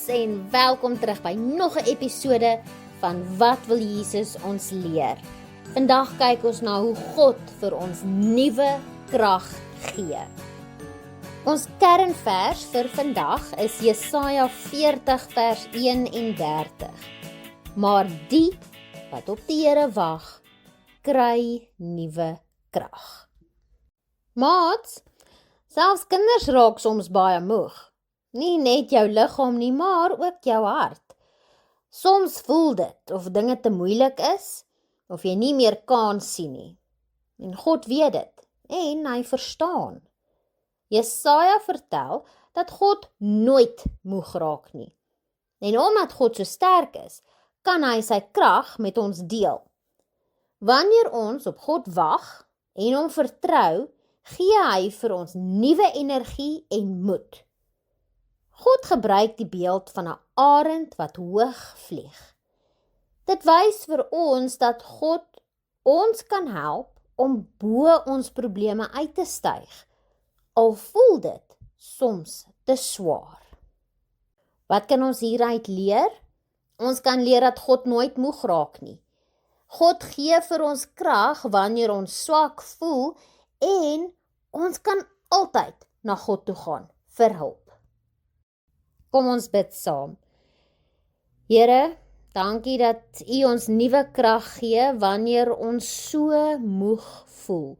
en welkom terug by nog 'n episode van Wat wil Jesus ons leer? Vandag kyk ons na hoe God vir ons nuwe krag gee. Ons kernvers vir vandag is Jesaja 40 vers 31. Maar die wat op die Here wag, kry nuwe krag. Maats, selfs kinders raak soms baie moeg. Nie net jou liggaam nie, maar ook jou hart. Soms voel dit of dinge te moeilik is, of jy nie meer kans sien nie. En God weet dit, en hy verstaan. Jesaja vertel dat God nooit moeg raak nie. En omdat God so sterk is, kan hy sy krag met ons deel. Wanneer ons op God wag en hom vertrou, gee hy vir ons nuwe energie en moed. God gebruik die beeld van 'n arend wat hoog vlieg. Dit wys vir ons dat God ons kan help om bo ons probleme uit te styg, al voel dit soms te swaar. Wat kan ons hieruit leer? Ons kan leer dat God nooit moeg raak nie. God gee vir ons krag wanneer ons swak voel en ons kan altyd na God toe gaan vir hulp. Kom ons bid saam. Here, dankie dat U ons nuwe krag gee wanneer ons so moeg voel.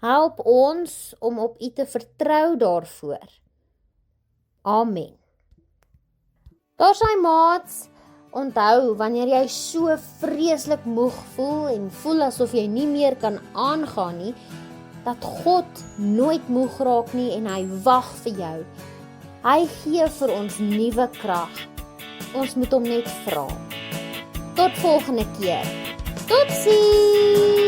Help ons om op U te vertrou daarvoor. Amen. Daar sy maats, onthou wanneer jy so vreeslik moeg voel en voel asof jy nie meer kan aangaan nie, dat God nooit moeg raak nie en hy wag vir jou. Hy gee vir ons nuwe krag. Ons moet hom net vra. Tot volgende keer. Totsiens!